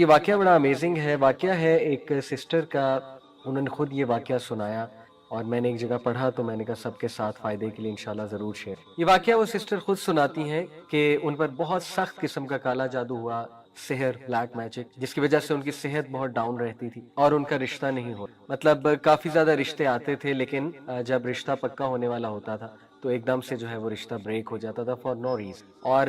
یہ واقعہ بڑا امیزنگ ہے، واقعہ ہے ایک سسٹر کا، انہوں نے خود یہ واقعہ سنایا اور میں نے ایک جگہ پڑھا تو میں نے کہا سب کے ساتھ فائدے کے لیے انشاءاللہ ضرور شیئر۔ یہ واقعہ وہ سسٹر خود سناتی ہیں کہ ان پر بہت سخت قسم کا کالا جادو ہوا، سحر، بلیک میجک، جس کی وجہ سے ان کی صحت بہت ڈاؤن رہتی تھی اور ان کا رشتہ نہیں ہو، مطلب کافی زیادہ رشتے آتے تھے لیکن جب رشتہ پکا ہونے والا ہوتا تھا تو ایک دم سے جو ہے وہ رشتہ بریک ہو جاتا تھا فار نو ریزن، اور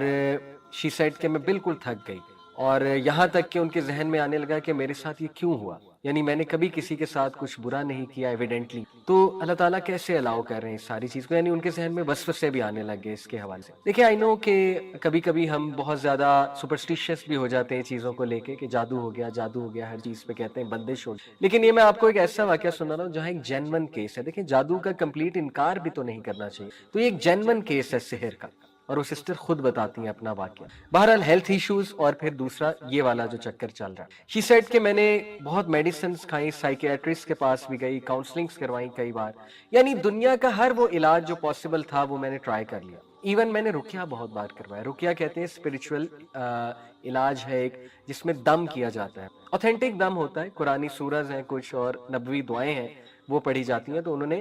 شی سیڈ کہ میں بالکل تھک گئی، اور یہاں تک کہ ان کے ذہن میں آنے لگا کہ میرے ساتھ یہ کیوں ہوا، یعنی میں نے کبھی کسی کے ساتھ کچھ برا نہیں کیا ایویڈنٹلی، تو اللہ تعالیٰ کیسے الاؤ کر رہے ہیں اس ساری چیز کو، یعنی ان کے ذہن میں وسوسے بھی آنے لگ گئے اس کے حوالے سے۔ دیکھیں آئی نو کہ کبھی کبھی ہم بہت زیادہ سپرسٹیشیس بھی ہو جاتے ہیں چیزوں کو لے کے کہ جادو ہو گیا، جادو ہو گیا، ہر چیز پہ کہتے ہیں بندش ہو گئی، لیکن یہ میں آپ کو ایک ایسا واقعہ سنا رہا ہوں جہاں ایک جینون کیس ہے۔ دیکھیں جادو کا کمپلیٹ انکار بھی تو نہیں کرنا چاہیے، تو یہ ایک جینون کیس ہے سحر کا، اور وہ سسٹر خود بتاتی ہیں اپنا واقعہ۔ بہرحال ہیلتھ ایشوز اور پھر دوسرا یہ والا جو چکر چل رہا ہے، شی سیڈ کہ میں نے بہت میڈیسنز کھائیں، سائیکیٹرسٹ کے پاس بھی گئی، کاؤنسلنگز کروائیں کئی بار، یعنی دنیا کا ہر وہ علاج جو پاسبل تھا وہ میں نے ٹرائی کر لیا، ایون میں نے رقیہ بہت بار کروایا۔ رقیہ کہتے ہیں اسپرچول علاج ہے ایک جس میں دم کیا جاتا ہے، اوتھینٹک دم ہوتا ہے، قرآنی سورز ہیں کچھ اور نبوی دعائیں ہیں وہ پڑھی جاتی ہیں، تو انہوں نے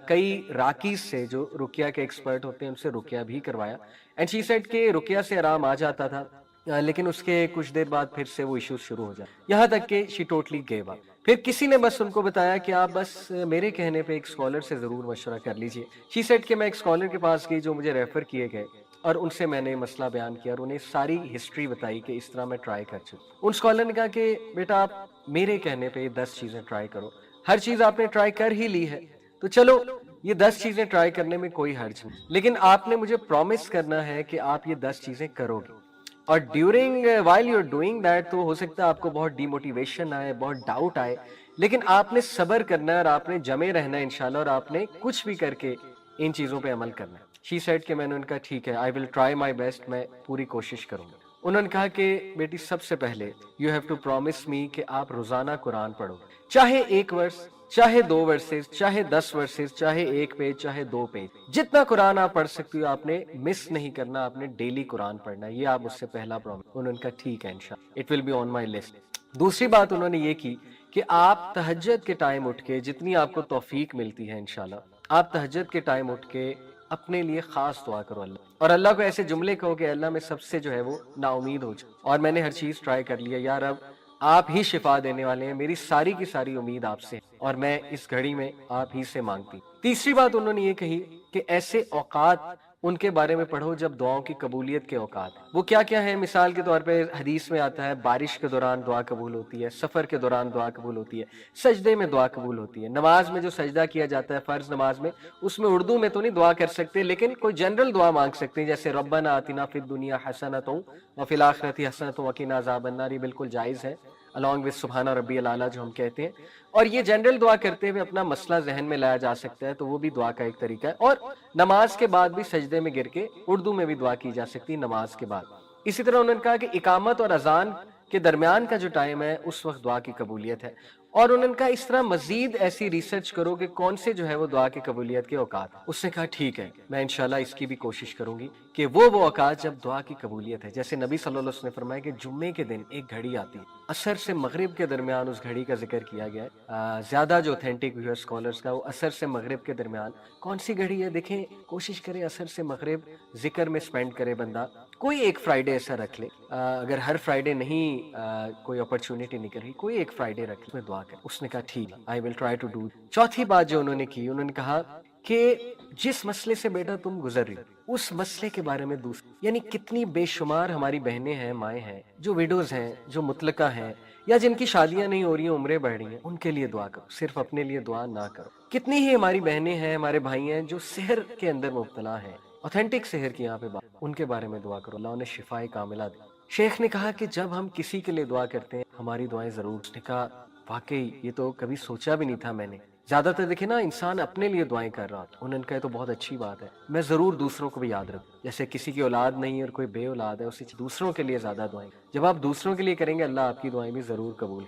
کئی راکیز سے جو رقیہ کے ایکسپرٹ ہوتے ہیں ان سے رقیہ بھی کروایا، اینڈ شی سیڈ کہ رقیہ سے آرام آ جاتا تھا لیکن اس کے کچھ دیر بعد پھر سے وہ ایشوز شروع ہو جائے، یہاں تک کہ شی ٹوٹلی گیو اپ۔ پھر کسی نے بس ان کو بتایا کہ آپ بس میرے کہنے پہ ایک اسکالر سے ضرور مشورہ کر لیجئے۔ شی سیڈ کہ میں ایک اسکالر کے پاس گئی جو مجھے ریفر کیے گئے، اور ان سے میں نے مسئلہ بیان کیا اور انہیں ساری ہسٹری بتائی کہ اس طرح میں ٹرائی کر چکا۔ ان اسکالر نے کہا کہ بیٹا آپ میرے کہنے پہ یہ 10 چیزیں ٹرائی کرو، ہر چیز آپ نے ٹرائی کر ہی لی ہے تو چلو یہ 10 چیزیں ٹرائی کرنے میں کوئی حرج نہیں، لیکن آپ نے مجھے پرومس کرنا ہے کہ آپ یہ 10 چیزیں کرو گے، اور during while you are doing that تو ہو سکتا ہے آپ کو بہت ڈی موٹیویشن آئے، بہت ڈاؤٹ آئے، لیکن آپ نے صبر کرنا ہے اور آپ نے جمے رہنا ہے انشاءاللہ، اور آپ نے کچھ بھی کر کے ان چیزوں پہ عمل کرنا ہے۔ شی سیڈ کہ میں نے ان کا ٹھیک ہے، آئی ول ٹرائی مائی بیسٹ، میں پوری کوشش کروں گا۔ انہوں نے کہا کہ بیٹی سب سے پہلے یو ہیو ٹو پرومس می کہ آپ روزانہ قرآن پڑھو، چاہے ایک ورس، چاہے 2 ورسز، چاہے 10 ورسز، چاہے 1 پیج، چاہے 2 پیج، جتنا قرآن آپ پڑھ سکتی ہو آپ نے مس نہیں کرنا، آپ نے ڈیلی قرآن پڑھنا ہے، یہ آپ مجھ سے پہلا پرومس۔ انہوں نے کہا ٹھیک ہے انشاءاللہ، it will be on my list. دوسری بات انہوں نے یہ کی کہ آپ تہجد کے ٹائم اٹھ کے، جتنی آپ کو توفیق ملتی ہے انشاءاللہ، آپ تہجد کے ٹائم اٹھ کے اپنے لیے خاص دعا کرو اللہ، اور اللہ کو ایسے جملے کہو کہ اللہ میں سب سے جو ہے وہ نا امید ہو جائے، اور میں نے ہر چیز ٹرائی کر لیا، یا رب آپ ہی شفا دینے والے ہیں، میری ساری کی ساری امید آپ سے، اور میں اس گھڑی میں آپ ہی سے مانگتی۔ تیسری بات انہوں نے یہ کہی کہ ایسے اوقات ان کے بارے میں پڑھو جب دعاؤں کی قبولیت کے اوقات ہیں۔ وہ کیا کیا ہیں؟ مثال کے طور پہ حدیث میں آتا ہے بارش کے دوران دعا قبول ہوتی ہے، سفر کے دوران دعا قبول ہوتی ہے، سجدے میں دعا قبول ہوتی ہے، نماز میں جو سجدہ کیا جاتا ہے فرض نماز میں، اس میں اردو میں تو نہیں دعا کر سکتے لیکن کوئی جنرل دعا مانگ سکتے ہیں، جیسے ربنا آتنا فی الدنیا حسنۃ وفی الآخرۃ حسنۃ وقنا عذاب النار، یہ بالکل جائز ہے along with سبحان ربی الاعلیٰ جو ہم کہتے ہیں، اور یہ جنرل دعا کرتے ہوئے اپنا مسئلہ ذہن میں لایا جا سکتا ہے، تو وہ بھی دعا کا ایک طریقہ ہے، اور نماز کے بعد بھی سجدے میں گر کے اردو میں بھی دعا کی جا سکتی ہے نماز کے بعد۔ اسی طرح انہوں نے کہا کہ اقامت اور اذان کے درمیان کا جو ٹائم ہے اس وقت دعا کی قبولیت ہے، اور انہوں نے کہا اس طرح مزید ایسی ریسرچ کرو کہ کون سے جو ہے وہ دعا کی قبولیت کے اوقات۔ اس نے کہا ٹھیک ہے میں انشاءاللہ اس کی بھی کوشش کروں گی کہ وہ اوقات جب دعا کی قبولیت ہے، جیسے نبی صلی اللہ علیہ وسلم نے فرمایا کہ جمعے کے دن ایک گھڑی آتی ہے، عصر سے مغرب کے درمیان اس گھڑی کا ذکر کیا گیا ہے، زیادہ جو اوتھینٹک ویو اسکالرز کا وہ عصر سے مغرب کے درمیان کون سی گھڑی ہے؟ دیکھیں کوشش کرے عصر سے مغرب ذکر میں سپینڈ کرے بندہ، کوئی ایک فرائیڈے ایسا رکھ لے، اگر ہر فرائیڈے نہیں کوئی اپرچونٹی نکل رہی، کوئی ایک فرائیڈے رکھ لے اس میں دعا کرے۔ اس نے کہا ٹھیک آئی ول ٹرائی ٹو ڈو۔ چوتھی بات جو انہوں نے کی، انہوں نے کہا کہ جس مسئلے سے بیٹا تم گزر رہی ہو اس مسئلے کے بارے میں یعنی کتنی بے شمار ہماری بہنیں ہیں، مائیں ہیں، جو ویڈوز ہیں، جو مطلقہ ہیں، یا جن کی شادیاں نہیں ہو رہی ہیں، عمریں بڑھ رہی ہیں، ان کے لیے دعا کرو، صرف اپنے لیے دعا نہ کرو۔ کتنی ہی ہماری بہنیں ہیں، ہمارے بھائی ہیں جو سحر کے اندر مبتلا ہیں، اوتھینٹک سحر کی یہاں پہ بات، ان کے بارے میں دعا کرو، اللہ انہیں شفائے کاملہ دے۔ شیخ نے کہا کہ جب ہم کسی کے لیے دعا کرتے ہیں ہماری دعائیں ضرور۔ اس نے کہا واقعی یہ تو کبھی سوچا بھی نہیں تھا میں نے، زیادہ تر دیکھیں نا انسان اپنے لیے دعائیں کر رہا تھا، انہوں نے کہا تو بہت اچھی بات ہے، میں ضرور دوسروں کو بھی یاد رکھوں، جیسے کسی کی اولاد نہیں ہے اور کوئی بے اولاد ہے، اسی دوسروں کے لیے زیادہ دعائیں، جب آپ دوسروں کے لیے کریں گے اللہ آپ کی دعائیں بھی ضرور قبول۔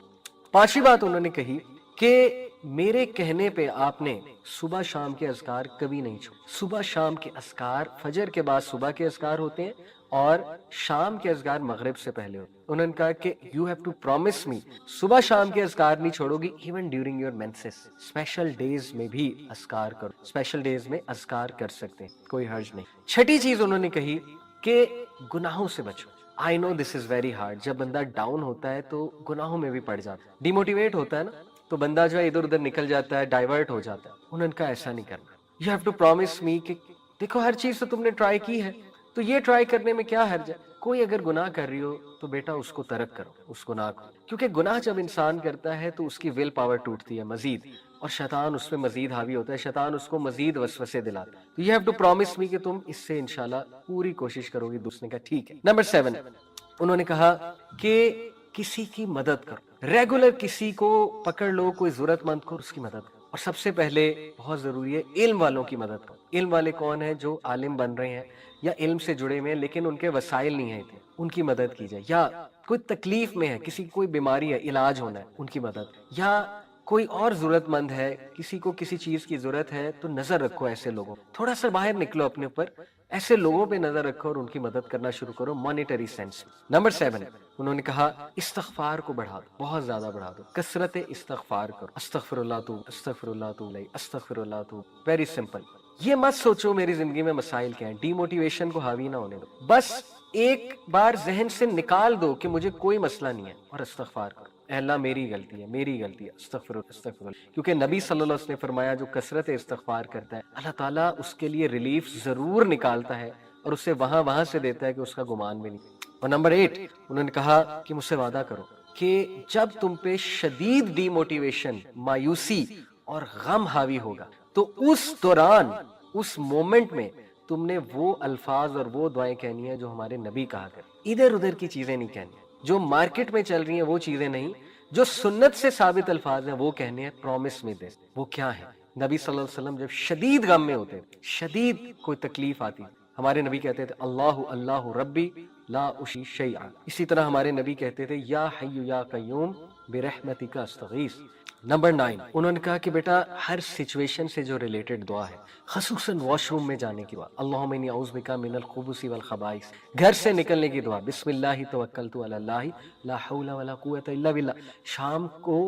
پانچویں بات انہوں نے کہی کہ میرے کہنے پہ آپ نے صبح شام کے اذکار کبھی نہیں چھوڑے، صبح شام کے اذکار، فجر کے بعد صبح کے اذکار ہوتے ہیں اور شام کے اذکار مغرب سے پہلے ہوتے. انہوں نے کہا کہ you have to promise me صبح شام کے اذکار نہیں چھوڑو گی even during your menses. Special days میں بھی اذکار کرو, اسپیشل ڈیز میں اذکار کر سکتے ہیں, کوئی حرج نہیں. چھٹی چیز انہوں نے کہی کہ گناہوں سے بچو. آئی نو دس از ویری ہارڈ. جب بندہ ڈاؤن ہوتا ہے تو گناہوں میں بھی پڑ جاتا ہے, ڈیموٹیویٹ ہوتا ہے نا, تو بندہ جو ہے ادھر ادھر نکل جاتا ہے, ڈائیورٹ ہو جاتا ہے. انہوں نے کہا ایسا نہیں کرنا. یو ہیو ٹو پرومس می کہ دیکھو ہر چیز تو تم نے ٹرائی کی ہے, تو یہ ٹرائی کرنے میں کیا حرج ہے. کوئی اگر گناہ کر رہی ہو تو بیٹا اس کو ترک کرو, اس گناہ کو, کیونکہ گناہ جب انسان کرتا ہے تو اس کی ول پاور ٹوٹتی ہے مزید, اور شیطان اس پہ مزید حاوی ہوتا ہے, شیطان اس کو مزید وسوسے دلاتا ہے. تو یو ہیو ٹو پرومس می کہ تم اس سے انشاءاللہ پوری کوشش کرو گی. دوسرے کا ٹھیک ہے. نمبر 7 انہوں نے کہا کہ کسی کی مدد کرو. ریگولر کسی کو پکڑ لو, کوئی ضرورت مند کو اس کی مدد کرو. اور سب سے پہلے بہت ضروری ہے علم والوں کی مدد کرو. علم والے کون ہیں؟ جو عالم بن رہے ہیں یا علم سے جڑے ہوئے ہیں لیکن ان کے وسائل نہیں ہیں اتنے, ان کی مدد کی جائے. یا کوئی تکلیف میں ہے, کسی کوئی بیماری ہے, علاج ہونا ہے, ان کی مدد. یا کوئی اور ضرورت مند ہے, کسی کو کسی چیز کی ضرورت ہے, تو نظر رکھو ایسے لوگوں, تھوڑا سا باہر نکلو اپنے اوپر, ایسے لوگوں پہ نظر رکھو اور ان کی مدد کرنا شروع کرو مانیٹری سینس. نمبر 7 انہوں نے کہا استغفار کو بڑھا دو, بہت زیادہ بڑھا دو, کثرت استغفار کرو. استغفر اللہ تو استغفر اللہ تو لئی استغفر اللہ تو. Very simple. یہ مت سوچو میری زندگی میں مسائل کیا ہیں, ڈی موٹیویشن کو حاوی نہ ہونے دو. بس ایک بار ذہن سے نکال دو کہ مجھے کوئی مسئلہ نہیں ہے, اور استغفار کرو. اے اللہ میری غلطی ہے, میری غلطی ہے, استغفر استغفر. کیونکہ نبی صلی اللہ علیہ وسلم نے فرمایا جو کثرت استغفار کرتا ہے اللہ تعالیٰ اس کے لیے ریلیف ضرور نکالتا ہے, اور اسے وہاں سے دیتا ہے کہ اس کا گمان بھی نہیں. اور نمبر 8 انہوں نے کہا کہ مجھ سے وعدہ کرو کہ جب تم پہ شدید ڈی موٹیویشن, مایوسی اور غم حاوی ہوگا تو اس دوران, اس مومنٹ میں تم نے وہ الفاظ اور وہ دعائیں کہنی ہیں جو ہمارے نبی کہا کرتے. ادھر ادھر کی چیزیں نہیں کہنی, جو مارکیٹ میں چل رہی ہیں وہ چیزیں نہیں, جو سنت سے ثابت الفاظ ہیں وہ کہنے ہیں. پرومس میں دے. وہ کیا ہے؟ نبی صلی اللہ علیہ وسلم جب شدید غم میں ہوتے, شدید کوئی تکلیف آتی, ہمارے نبی کہتے تھے اللہ اللہ ربی لا اشی شیئا. اسی طرح ہمارے نبی کہتے تھے یا حی یا قیوم برحمتک استغیث. نمبر 9 انہوں نے کہا کہ بیٹا ہر سچویشن سے جو ریلیٹڈ دعا ہے, خصوصاً واش روم میں جانے کی دعا, اللہم انی اعوذ بک من الخبث والخبائث, گھر سے نکلنے کی دعا, بسم اللہ توکلت علی اللہ لا حول ولا قوت الا باللہ. شام کو,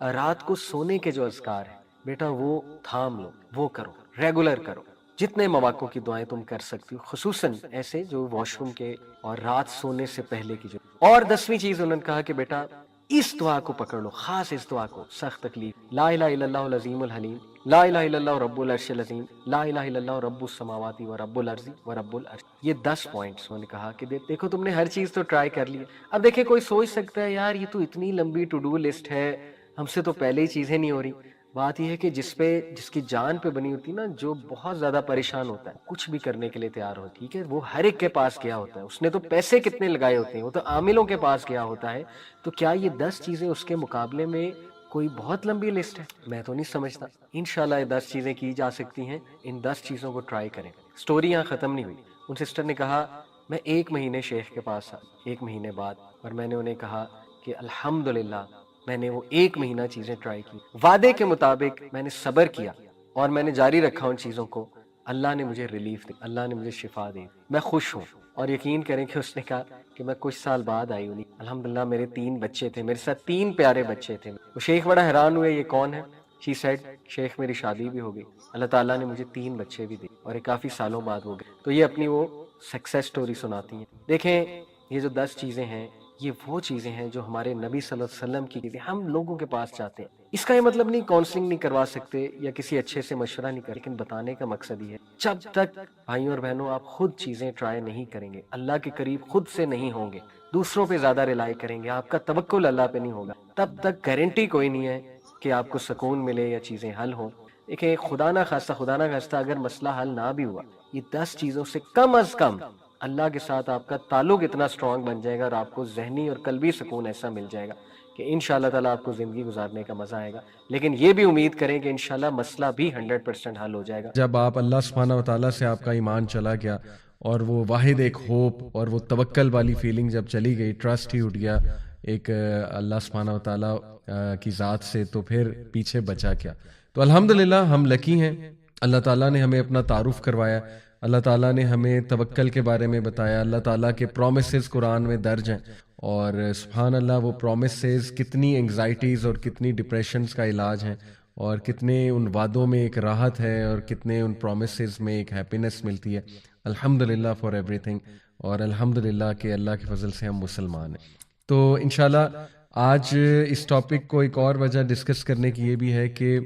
رات کو سونے کے جو اذکار ہیں بیٹا وہ تھام لو, وہ کرو, ریگولر کرو. جتنے مواقع کی دعائیں تم کر سکتی ہو, خصوصاً ایسے جو واش روم کے اور رات سونے سے پہلے کی جو. اور 10ویں چیز انہوں نے کہا کہ بیٹا اس دعا کو پکڑ لو, خاص اس دعا کو, سخت تکلیف, لا الہ الا اللہ العظیم الحلیم, لا الہ الا اللہ رب العرش العظیم, لا الہ الا اللہ رب السماوات و رب الارض و رب العرش. یہ 10 پوائنٹس انہوں نے کہا کہ دیکھو تم نے ہر چیز تو ٹرائی کر لی ہے. اب دیکھیں کوئی سوچ سکتا ہے یار یہ تو اتنی لمبی ٹو ڈو لسٹ ہے, ہم سے تو پہلے ہی چیزیں نہیں ہو رہی. بات یہ ہے کہ جس کی جان پہ بنی ہوتی نا, جو بہت زیادہ پریشان ہوتا ہے, کچھ بھی کرنے کے لیے تیار ہو, ٹھیک ہے, وہ ہر ایک کے پاس گیا ہوتا ہے, اس نے تو پیسے کتنے لگائے ہوتے ہیں, وہ تو عاملوں کے پاس گیا ہوتا ہے. تو کیا یہ 10 چیزیں اس کے مقابلے میں کوئی بہت لمبی لسٹ ہے؟ میں تو نہیں سمجھتا. انشاءاللہ یہ 10 چیزیں کی جا سکتی ہیں, ان 10 چیزوں کو ٹرائی کریں. سٹوری یہاں ختم نہیں ہوئی. ان سسٹر نے کہا میں 1 مہینے شیخ کے پاس آ, 1 مہینے بعد, اور میں نے انہیں کہا کہ الحمدللہ میں نے وہ 1 مہینہ چیزیں ٹرائی کی, وعدے کے مطابق میں نے صبر کیا اور میں نے جاری رکھا ان چیزوں کو. اللہ نے مجھے ریلیف دی, اللہ نے مجھے شفا دی, میں خوش ہوں. اور یقین کریں کہ اس نے کہا کہ میں کچھ سال بعد آئی ہوں, الحمدللہ میرے 3 بچے تھے, میرے ساتھ 3 پیارے بچے تھے. وہ شیخ بڑا حیران ہوئے یہ کون ہے. شی سیڈ شیخ میری شادی بھی ہو گئی, اللہ تعالیٰ نے مجھے 3 بچے بھی دیے, اور یہ کافی سالوں بعد ہو گئے. تو یہ اپنی وہ سکسیس سٹوری سناتی ہیں. دیکھیں یہ جو 10 چیزیں ہیں یہ وہ چیزیں ہیں جو ہمارے نبی صلی اللہ علیہ وسلم کی چیزیں ہم لوگوں کے پاس چاہتے ہیں. اس کا یہ مطلب نہیں کاؤنسلنگ نہیں کروا سکتے یا کسی اچھے سے مشورہ نہیں کر, لیکن بتانے کا مقصد یہ ہے جب تک بھائیوں اور بہنوں آپ خود چیزیں ٹرائی نہیں کریں گے, اللہ کے قریب خود سے نہیں ہوں گے, دوسروں پہ زیادہ ریلائی کریں گے, آپ کا توکل اللہ پہ نہیں ہوگا, تب تک گارنٹی کوئی نہیں ہے کہ آپ کو سکون ملے یا چیزیں حل ہوں. دیکھیں خدا نہ خواستہ اگر مسئلہ حل نہ بھی ہوا, یہ 10 چیزوں سے کم از کم اللہ کے ساتھ آپ کا تعلق اتنا سٹرونگ بن جائے گا اور آپ کو ذہنی اور قلبی سکون ایسا مل جائے گا کہ انشاءاللہ تعالیٰ آپ کو زندگی گزارنے کا مزہ آئے گا. لیکن یہ بھی امید کریں کہ انشاءاللہ مسئلہ بھی 100% حل ہو جائے گا. جب آپ اللہ سبحانہ و تعالیٰ سے آپ کا ایمان چلا گیا اور وہ واحد ایک ہوپ اور وہ توکل والی فیلنگ جب چلی گئی, ٹرسٹ ہی اٹھ گیا ایک اللہ سبحانہ و تعالیٰ کی ذات سے, تو پھر پیچھے بچا کیا. تو الحمدللہ ہم لکی ہیں, اللہ تعالیٰ نے ہمیں اپنا تعارف کروایا, اللہ تعالیٰ نے ہمیں توکل کے بارے میں بتایا. اللہ تعالیٰ کے پرومسز قرآن میں درج ہیں, اور سبحان اللہ وہ پرومسز کتنی انگزائٹیز اور کتنی ڈپریشنز کا علاج ہیں, اور کتنے ان وعدوں میں ایک راحت ہے, اور کتنے ان پرومسز میں ایک ہیپینس ملتی ہے. الحمدللہ فار ایوری تھنگ, اور الحمدللہ کہ اللہ کے فضل سے ہم مسلمان ہیں. تو انشاءاللہ آج اس ٹاپک کو ایک اور وجہ ڈسکس کرنے کی یہ بھی ہے کہ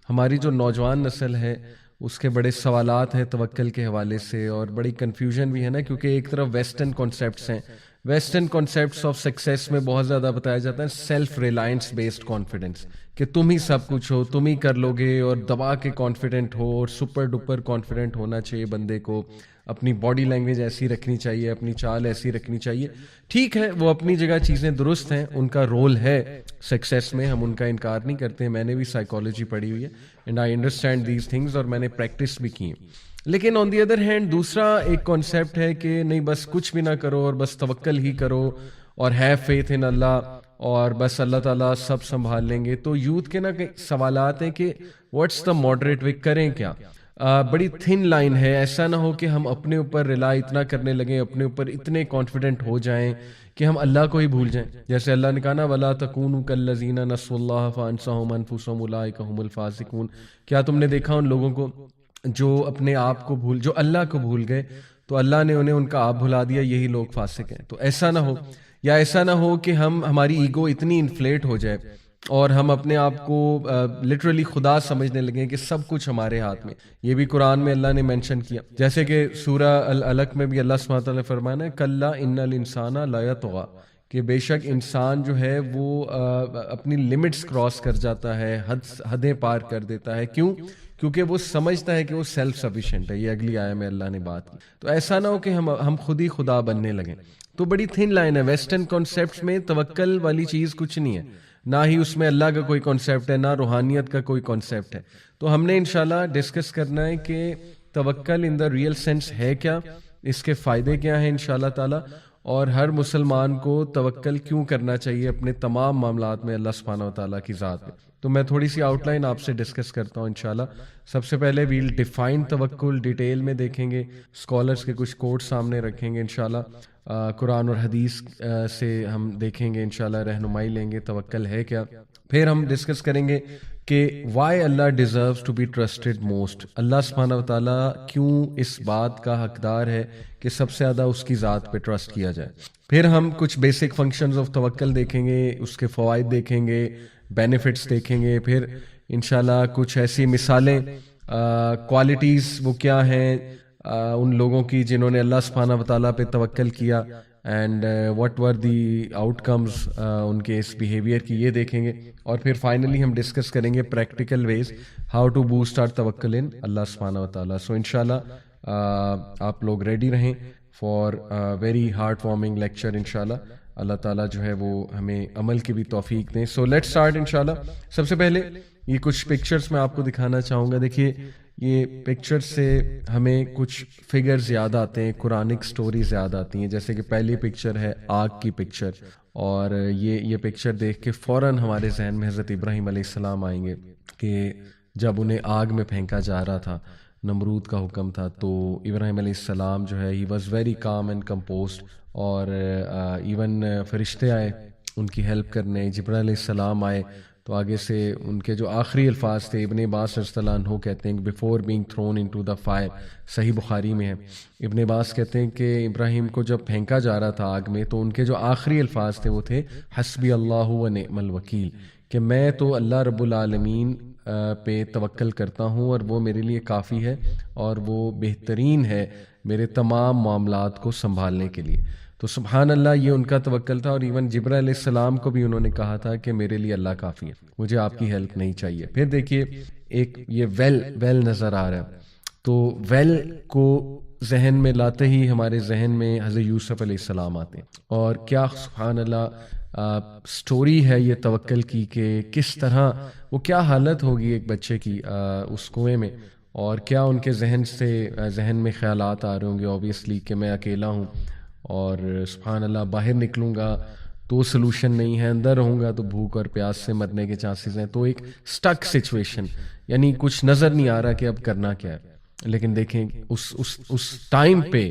ہماری جو نوجوان نسل ہے اس کے بڑے سوالات ہیں توکل کے حوالے سے, اور بڑی کنفیوژن بھی ہے نا, کیونکہ ایک طرف ویسٹرن کانسیپٹس ہیں. ویسٹرن کانسیپٹس آف سکسیس میں بہت زیادہ بتایا جاتا ہے سیلف ریلائنس بیسڈ کانفیڈنس, کہ تم ہی سب کچھ ہو, تم ہی کر لو گے, اور دبا کے کانفیڈنٹ ہو, اور سپر ڈپر کانفیڈنٹ ہونا چاہیے بندے کو, اپنی باڈی لینگویج ایسی رکھنی چاہیے, اپنی چال ایسی رکھنی چاہیے. ٹھیک ہے, وہ اپنی جگہ چیزیں درست ہیں, ان کا رول ہے سکسیس میں, ہم ان کا انکار نہیں کرتے. میں نے بھی سائیکالوجی پڑھی ہوئی ہے and I understand these things, اور میں نے پریکٹس بھی کی ہیں. لیکن آن دی ادر ہینڈ دوسرا ایک کانسیپٹ ہے کہ نہیں بس کچھ بھی نہ کرو اور بس توکل ہی کرو, اور ہیو فیتھ ان اللہ, اور بس اللہ تعالیٰ سب سنبھال لیں گے. تو یوتھ کے نا سوالات ہیں کہ واٹس دا ماڈریٹ وے, کریں کیا؟ بڑی تھن لائن ہے. ایسا نہ ہو کہ ہم اپنے اوپر ریلائی اتنا کرنے لگیں, اپنے اوپر اتنے کانفیڈنٹ ہو جائیں کہ ہم اللہ کو ہی بھول جائیں. جیسے اللہ نے کہا نا وَلَا تَكُونُوا كَالَّذِينَ نَسُوا اللَّهَ فَأَنسَاهُمْ أَنفُسَهُمْ أُولَٰئِكَ هُمُ الْفَاسِقُونَ. کیا تم نے دیکھا ان لوگوں کو جو اپنے آپ کو جو اللہ کو بھول گئے, تو اللہ نے انہیں ان کا آپ بھلا دیا, یہی لوگ فاسق ہیں. تو ایسا نہ ہو, یا ایسا نہ ہو کہ ہماری ایگو اتنی انفلیٹ ہو جائے اور ہم اپنے آپ کو لٹرلی خدا سمجھنے لگیں کہ سب کچھ ہمارے ہاتھ میں. یہ بھی قرآن میں اللہ نے مینشن کیا, جیسے کہ سورہ العلق میں بھی اللہ سبحانہ تعالیٰ نے فرمایا ہے کلا ان الانسان لا یطغی, کہ بے شک انسان جو ہے وہ اپنی لمٹس کراس کر جاتا ہے, حدیں پار کر دیتا ہے. کیوں؟ کیونکہ وہ سمجھتا ہے کہ وہ سیلف سفیشینٹ ہے. یہ اگلی آیہ میں اللہ نے بات کی. تو ایسا نہ ہو کہ ہم خود ہی خدا بننے لگیں. تو بڑی تھن لائن ہے. ویسٹرن کانسیپٹس میں توکل والی چیز کچھ نہیں ہے, نہ ہی اس میں اللہ کا کوئی کانسیپٹ ہے, نہ روحانیت کا کوئی کانسیپٹ ہے. تو ہم نے انشاءاللہ ڈسکس کرنا ہے کہ توکل ان دا ریئل سینس ہے کیا, اس کے فائدے کیا ہیں انشاءاللہ تعالی, اور ہر مسلمان کو توکل کیوں کرنا چاہیے اپنے تمام معاملات میں اللہ سبحانہ و تعالیٰ کی ذات میں. تو میں تھوڑی سی آؤٹ لائن آپ سے ڈسکس کرتا ہوں انشاءاللہ. سب سے پہلے ویل ڈیفائن توکل, ڈیٹیل میں دیکھیں گے, اسکالرس کے کچھ کوٹ سامنے رکھیں گے انشاءاللہ, قرآن اور حدیث سے ہم دیکھیں گے انشاءاللہ, رہنمائی لیں گے توکل ہے کیا. پھر ہم ڈسکس کریں گے کہ وائی اللہ deserves to be trusted most, اللہ سبحانہ و تعالیٰ کیوں اس بات کا حقدار ہے کہ سب سے زیادہ اس کی ذات پہ ٹرسٹ کیا جائے. پھر ہم کچھ بیسک فنکشنز آف توکل دیکھیں گے, اس کے فوائد دیکھیں گے, بینیفٹس دیکھیں گے. پھر انشاءاللہ کچھ ایسی مثالیں, کوالٹیز وہ کیا ہیں ان لوگوں کی جنہوں نے اللہ سبحانہ و تعالیٰ پہ توکل کیا, and what were the out comes in کے اس بیہیویئر کی, یہ دیکھیں گے. اور پھر فائنلی ہم ڈسکس کریں گے practical ways how to boost our توکل ان اللہ سبحانہ و تعالیٰ. سو انشاءاللہ آپ لوگ ریڈی رہیں for very heart warming lecture انشاءاللہ. اللہ تعالیٰ جو ہے وہ ہمیں عمل کی بھی توفیق دیں. سو لیٹس اسٹارٹ انشاءاللہ. سب سے پہلے یہ کچھ پکچرز میں آپ کو دکھانا چاہوں گا. دیکھیے یہ پکچر سے ہمیں کچھ فگرز یاد آتے ہیں, قرآنک سٹوریز یاد آتی ہیں. جیسے کہ پہلی پکچر ہے آگ کی پکچر, اور یہ پکچر دیکھ کے فوراً ہمارے ذہن میں حضرت ابراہیم علیہ السلام آئیں گے کہ جب انہیں آگ میں پھینکا جا رہا تھا, نمرود کا حکم تھا, تو ابراہیم علیہ السلام جو ہے he was very calm and composed, اور ایون فرشتے آئے ان کی ہیلپ کرنے, جبرائیل علیہ السلام آئے. تو آگے سے ان کے جو آخری الفاظ تھے, ابن عباس رضی اللہ عنہ کہتے ہیں before being thrown into the fire, صحیح بخاری میں ہے. ابن عباس کہتے ہیں کہ ابراہیم کو جب پھینکا جا رہا تھا آگ میں, تو ان کے جو آخری الفاظ تھے وہ تھے حسبی اللہ و نعم الوکیل, کہ میں تو اللہ رب العالمین پہ توکل کرتا ہوں اور وہ میرے لیے کافی ہے, اور وہ بہترین ہے میرے تمام معاملات کو سنبھالنے کے لیے. تو سبحان اللہ, یہ ان کا توکل تھا. اور ایون جبرائیل علیہ السلام کو بھی انہوں نے کہا تھا کہ میرے لیے اللہ کافی ہے, مجھے آپ کی ہیلپ نہیں چاہیے. پھر دیکھیے ایک یہ ویل نظر آ رہا ہے, تو ویل کو ذہن میں لاتے ہی ہمارے ذہن میں حضرت یوسف علیہ السلام آتے ہیں. اور کیا سبحان اللہ سٹوری ہے یہ توکل کی, کہ کس طرح وہ کیا حالت ہوگی ایک بچے کی اس کنویں میں, اور کیا ان کے ذہن میں خیالات آ رہے ہوں گے اوبیسلی کہ میں اکیلا ہوں, اور سبحان اللہ باہر نکلوں گا تو سلوشن نہیں ہے, اندر رہوں گا تو بھوک اور پیاس سے مرنے کے چانسز ہیں. تو ایک سٹک سچویشن, یعنی کچھ نظر نہیں آ رہا کہ اب کرنا کیا ہے. لیکن دیکھیں اس ٹائم پہ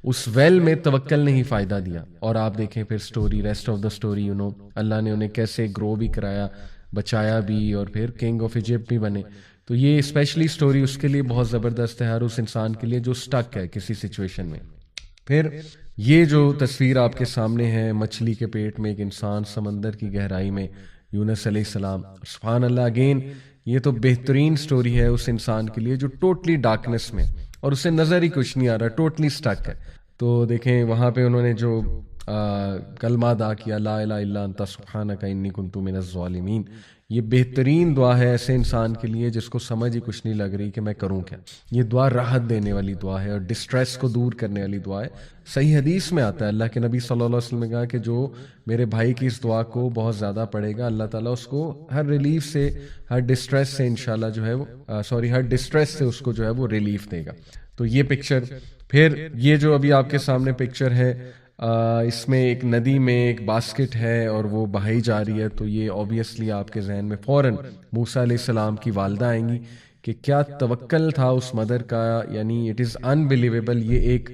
اس ویل میں توکل نے ہی فائدہ دیا. اور آپ دیکھیں پھر story, rest of the story, اللہ نے انہیں کیسے گرو بھی کرایا، بچایا بھی، اور پھر کنگ آف ایجپٹ بھی بنے. تو یہ اسپیشلی سٹوری اس کے لیے بہت زبردست ہے، ہر اس انسان کے لیے جو سٹک ہے کسی سچویشن میں. پھر یہ جو تصویر آپ کے سامنے ہے، مچھلی کے پیٹ میں ایک انسان، سمندر کی گہرائی میں یونس علیہ السلام. سبحان اللہ، اگین یہ تو بہترین سٹوری ہے اس انسان کے لیے جو ٹوٹلی ڈارکنس میں، اور اسے نظر ہی کچھ نہیں آ رہا، ٹوٹلی سٹک ہے. تو دیکھیں وہاں پہ انہوں نے جو کلمہ ادا کیا، لا الہ الا انت سبحانک انی کنت من الظالمین، یہ بہترین دعا ہے ایسے انسان کے لیے جس کو سمجھ ہی کچھ نہیں لگ رہی کہ میں کروں کیا. یہ دعا راحت دینے والی دعا ہے اور ڈسٹریس کو دور کرنے والی دعا ہے. صحیح حدیث میں آتا ہے، اللہ کے نبی صلی اللہ علیہ وسلم نے کہا کہ جو میرے بھائی کی اس دعا کو بہت زیادہ پڑھے گا، اللہ تعالیٰ اس کو ہر ریلیف سے، ہر ڈسٹریس سے انشاءاللہ جو ہے وہ ہر ڈسٹریس سے اس کو جو ہے وہ ریلیف دے گا. تو یہ پکچر. پھر یہ جو ابھی آپ کے سامنے پکچر ہے، اس میں ایک ندی میں ایک باسکٹ ہے اور وہ بہائی جا رہی ہے. تو یہ اوبیسلی آپ کے ذہن میں فوراً موسیٰ علیہ السلام کی والدہ آئیں گی کہ کیا توکل تھا اس مدر کا، یعنی اٹ از انبلیویبل. یہ ایک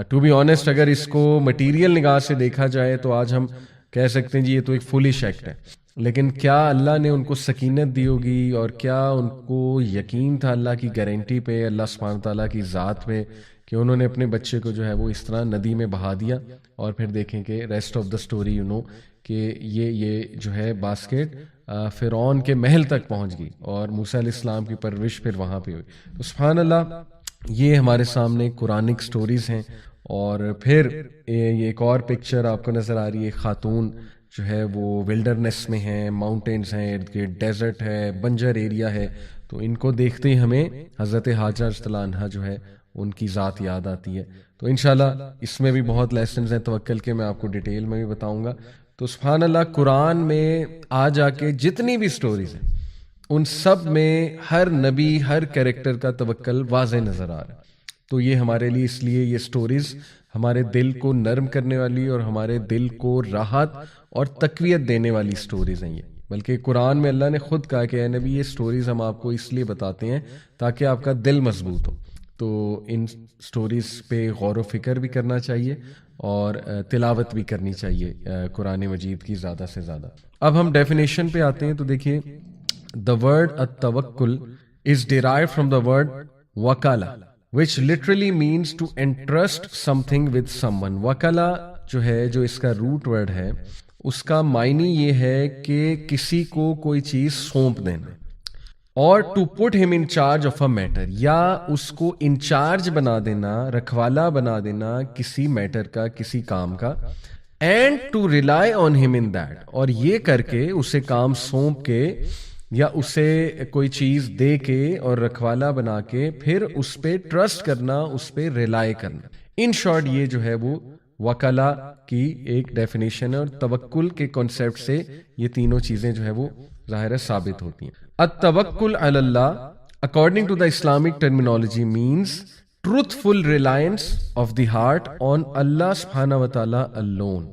ٹو بی آنیسٹ اگر اس کو مٹیریل نگاہ سے دیکھا جائے تو آج ہم کہہ سکتے ہیں جی یہ تو ایک فولش ایکٹ ہے، لیکن کیا اللہ نے ان کو سکینت دی ہوگی، اور کیا ان کو یقین تھا اللہ کی گارنٹی پہ، اللہ سبحانہ تعالیٰ کی ذات پہ، کہ انہوں نے اپنے بچے کو جو ہے وہ اس طرح ندی میں بہا دیا. اور پھر دیکھیں کہ ریسٹ آف دا سٹوری کہ یہ جو ہے باسکٹ فرعون کے محل تک پہنچ گئی اور موسیٰ علیہ السلام کی پرورش پھر وہاں پہ ہوئی. تو سبحان اللہ، یہ ہمارے سامنے قرآنک سٹوریز ہیں. اور پھر یہ ایک اور پکچر آپ کو نظر آ رہی ہے، خاتون جو ہے وہ ولڈرنس میں ہیں، ماؤنٹینز ہیں ارد گرد، ڈیزرٹ ہے، بنجر ایریا ہے. تو ان کو دیکھتے ہی ہمیں حضرت ہاجرہ رضی اللہ عنہا جو ہے ان کی ذات یاد آتی ہے. تو انشاءاللہ اس میں بھی بہت لیسنز ہیں توکل کے، میں آپ کو ڈیٹیل میں بھی بتاؤں گا. تو سبحان اللہ، قرآن میں آ جا کے جتنی بھی سٹوریز ہیں ان سب میں ہر نبی، ہر کیریکٹر کا توکل واضح نظر آ رہا ہے. تو یہ ہمارے لیے، اس لیے یہ سٹوریز ہمارے دل کو نرم کرنے والی اور ہمارے دل کو راحت اور تقویت دینے والی سٹوریز ہیں یہ. بلکہ قرآن میں اللہ نے خود کہا کہ اے نبی یہ سٹوریز ہم آپ کو اس لیے بتاتے ہیں تاکہ آپ کا دل مضبوط ہو. تو ان سٹوریز پہ غور و فکر بھی کرنا چاہیے اور تلاوت بھی کرنی چاہیے قرآن مجید کی زیادہ سے زیادہ. اب ہم ڈیفینیشن پہ آتے ہیں. تو دیکھیے، the word التوکل is derived from the word وکالہ which literally means to entrust something with someone. وکالہ جو ہے، جو اس کا روٹ ورڈ ہے، اس کا معنی یہ ہے کہ کسی کو کوئی چیز سونپ دینا، اور ٹو پٹ ہم in charge of a matter, یا اس کو انچارج بنا دینا، رکھوالا بنا دینا کسی میٹر کا، کسی کام کا. اینڈ ٹو ریلائی آن ہم ان دیٹ، اور یہ کر کے اسے کام سونپ کے یا اسے کوئی چیز دے کے اور رکھوالا بنا کے پھر اس پہ ٹرسٹ کرنا، اس پہ ریلائی کرنا. ان شارٹ یہ جو ہے وہ وکلا کی ایک ڈیفینیشن ہے، اور توکل کے کانسیپٹ سے یہ تینوں چیزیں جو ہے وہ ظاہر ثابت ہوتی ہیں. التوکل علی اللہ according to the Islamic terminology means truthful reliance of the heart on Allah subhanahu wa ta'ala alone.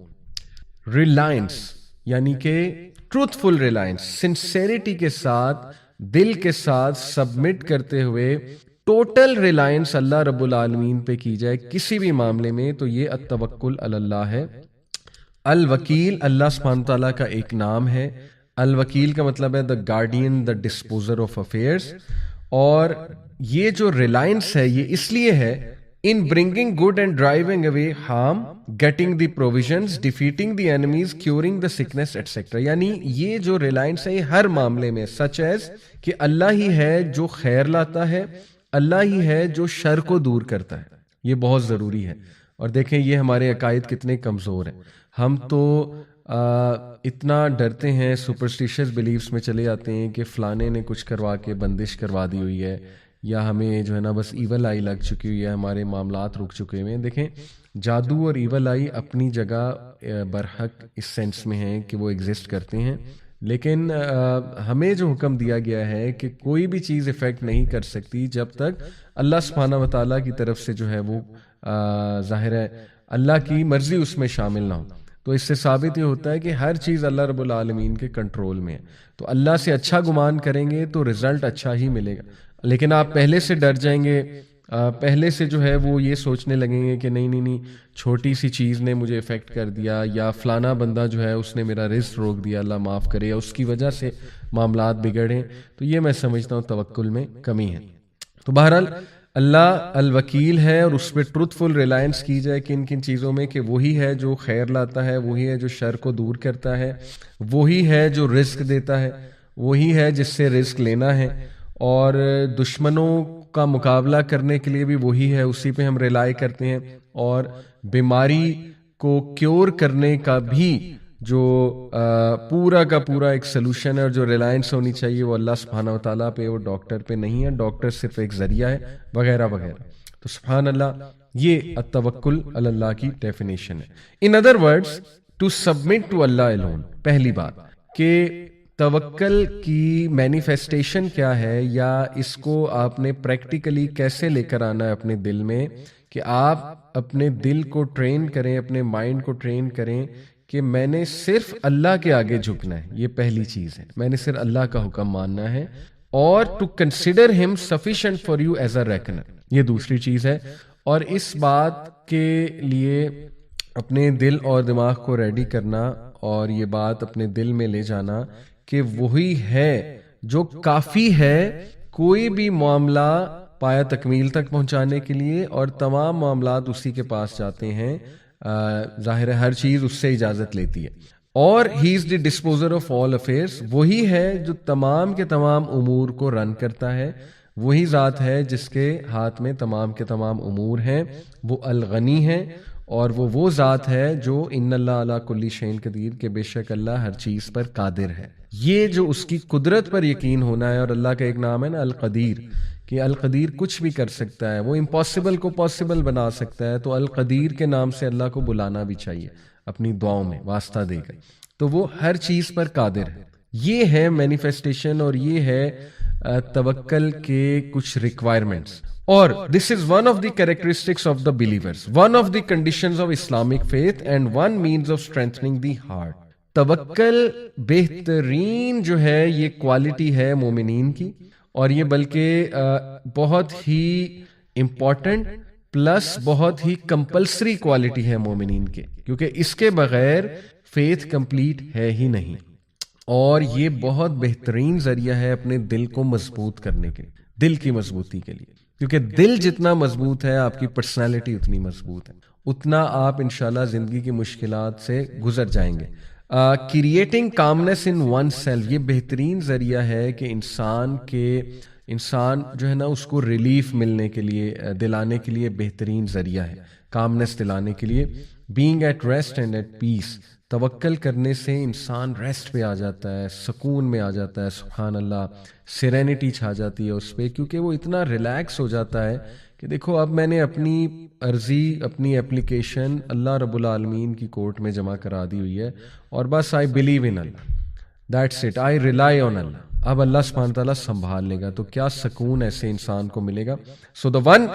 Reliance یعنی کہ truthful reliance، sincerity کے ساتھ، دل کے ساتھ سبمٹ کرتے ہوئے ٹوٹل ریلائنس اللہ رب العالمین پہ کی جائے کسی بھی معاملے میں، تو یہ التوکل علی اللہ ہے. الوکیل اللہ سبحانہ تعالیٰ کا ایک نام ہے. الوکیل کا مطلب ہے the guardian, the disposer of affairs. اور یہ جو ریلائنس ہے یہ اس لیے ہے in bringing good and driving away harm, getting the provisions, defeating the enemies, curing the sickness, etc. یعنی یہ جو ریلائنس ہے یہ ہر معاملے میں such as کہ اللہ ہی ہے جو خیر لاتا ہے، اللہ ہی ہے جو شر کو دور کرتا ہے. یہ بہت ضروری ہے. اور دیکھیں یہ ہمارے عقائد کتنے کمزور ہیں. ہم تو اتنا ڈرتے ہیں، سپرسٹیشس بلیفز میں چلے جاتے ہیں کہ فلانے نے کچھ کروا کے بندش کروا دی ہوئی ہے، یا ہمیں جو ہے نا بس ایول آئی لگ چکی ہوئی ہے، ہمارے معاملات رک چکے ہوئے ہیں. دیکھیں جادو اور ایول آئی اپنی جگہ برحق اس سینس میں ہیں کہ وہ ایگزسٹ کرتے ہیں، لیکن ہمیں جو حکم دیا گیا ہے کہ کوئی بھی چیز افیکٹ نہیں کر سکتی جب تک اللہ سبحانہ و تعالیٰ کی طرف سے جو ہے وہ ظاہر ہے اللہ کی مرضی اس میں شامل نہ ہو. تو اس سے ثابت یہ ہوتا ہے کہ ہر چیز اللہ رب العالمین کے کنٹرول میں ہے. تو اللہ سے اچھا گمان کریں گے تو رزلٹ اچھا ہی ملے گا. لیکن آپ پہلے سے ڈر جائیں گے پہلے سے جو ہے وہ یہ سوچنے لگیں گے کہ نہیں چھوٹی سی چیز نے مجھے افیکٹ کر دیا، یا فلانا بندہ جو ہے اس نے میرا رزق روک دیا، اللہ معاف کرے، یا اس کی وجہ سے معاملات بگڑے. تو یہ میں سمجھتا ہوں توکل میں کمی ہے. تو بہرحال اللہ الوکیل ہے، اور اس پہ ٹروتفل ریلائنس کی جائے کن کن چیزوں میں، کہ وہی ہے جو خیر لاتا ہے، وہی ہے جو شر کو دور کرتا ہے، وہی ہے جو رزق دیتا ہے، وہی ہے جس سے رزق لینا ہے، اور دشمنوں کا مقابلہ کرنے کے لیے بھی وہی ہے، اسی پہ ہم ریلائی کرتے ہیں. اور بیماری کو کیور کرنے کا بھی جو پورا کا پورا ایک سلوشن ہے، اور جو ریلائنس ہونی چاہیے وہ اللہ سبحانہ و تعالیٰ پہ، وہ ڈاکٹر پہ نہیں ہے. ڈاکٹر صرف ایک ذریعہ ہے، وغیرہ وغیرہ. تو سبحان اللہ، یہ التوکل علی اللہ کی ڈیفینیشن ہے. In other words, to submit to اللہ الون. پہلی بات کہ توکل کی مینیفیسٹیشن کیا ہے، یا اس کو آپ نے پریکٹیکلی کیسے لے کر آنا ہے اپنے دل میں، کہ آپ اپنے دل کو ٹرین کریں، اپنے مائنڈ کو ٹرین کریں کہ میں نے صرف اللہ کے آگے جھکنا ہے. یہ پہلی چیز ہے، میں نے صرف اللہ کا حکم ماننا ہے. اور to consider him sufficient for you as a reckoner, یہ دوسری چیز ہے. اور اس بات کے لیے اپنے دل اور دماغ کو ریڈی کرنا، اور یہ بات اپنے دل میں لے جانا کہ وہی ہے جو کافی ہے کوئی بھی معاملہ پایا تکمیل تک پہنچانے کے لیے، اور تمام معاملات اسی کے پاس جاتے ہیں. ظاہر ہے ہر چیز اس سے اجازت لیتی ہے. اور ہی از دی ڈسپوزر آف آل افیئرس، وہی ہے جو تمام کے تمام امور کو رن کرتا ہے. وہی ذات ہے جس کے ہاتھ میں تمام کے تمام امور ہیں. وہ الغنی ہے، اور وہ ذات ہے جو ان اللہ علی کل شیء قدیر، کہ بے شک اللہ ہر چیز پر قادر ہے. یہ جو اس کی قدرت پر یقین ہونا ہے. اور اللہ کا ایک نام ہے نا القدیر، کہ القدیر کچھ بھی کر سکتا ہے، وہ امپاسبل کو پاسبل بنا سکتا ہے. تو القدیر کے نام سے اللہ کو بلانا بھی چاہیے اپنی دعاؤں میں واسطہ دے کر. تو وہ ہر چیز پر قادر ہے. یہ ہے مینیفیسٹیشن، اور یہ ہے توکل کے کچھ ریکوائرمنٹس. اور this is one of the characteristics of the believers, one of the conditions of Islamic faith, and one means of strengthening the heart. توکل بہترین جو ہے یہ کوالٹی ہے مومنین کی، اور یہ بلکہ بہت ہی امپورٹنٹ پلس بہت ہی کمپلسری کوالٹی ہے مومنین کے، کیونکہ اس کے بغیر فیتھ کمپلیٹ ہے ہی نہیں. اور یہ بہت بہترین ذریعہ ہے اپنے دل کو مضبوط کرنے کے، دل کی مضبوطی کے لیے. کیونکہ دل جتنا مضبوط ہے آپ کی پرسنالٹی اتنی مضبوط ہے، اتنا آپ انشاءاللہ زندگی کی مشکلات سے گزر جائیں گے. Creating calmness in oneself, یہ بہترین ذریعہ ہے کہ انسان جو ہے نا اس کو ریلیف ملنے کے لیے، دلانے کے لیے بہترین ذریعہ ہے کامنس دلانے کے لیے. Being at rest and at peace, توکل کرنے سے انسان ریسٹ پہ آ جاتا ہے، سکون میں آ جاتا ہے. سبحان اللہ، سیرینٹی چھا جاتی ہے اس پہ، کیونکہ وہ اتنا ریلیکس ہو جاتا ہے کہ دیکھو اب میں نے اپنی عرضی، اپنی اپلیکیشن اللہ رب العالمین کی کورٹ میں جمع کرا دی ہوئی ہے، اور بس آئی بلیو ان اللہ، that's it, I rely on اللہ. اب اللہ سبحانہ تعالیٰ سنبھال لے گا. تو کیا سکون ایسے انسان کو ملے گا. سو دا ون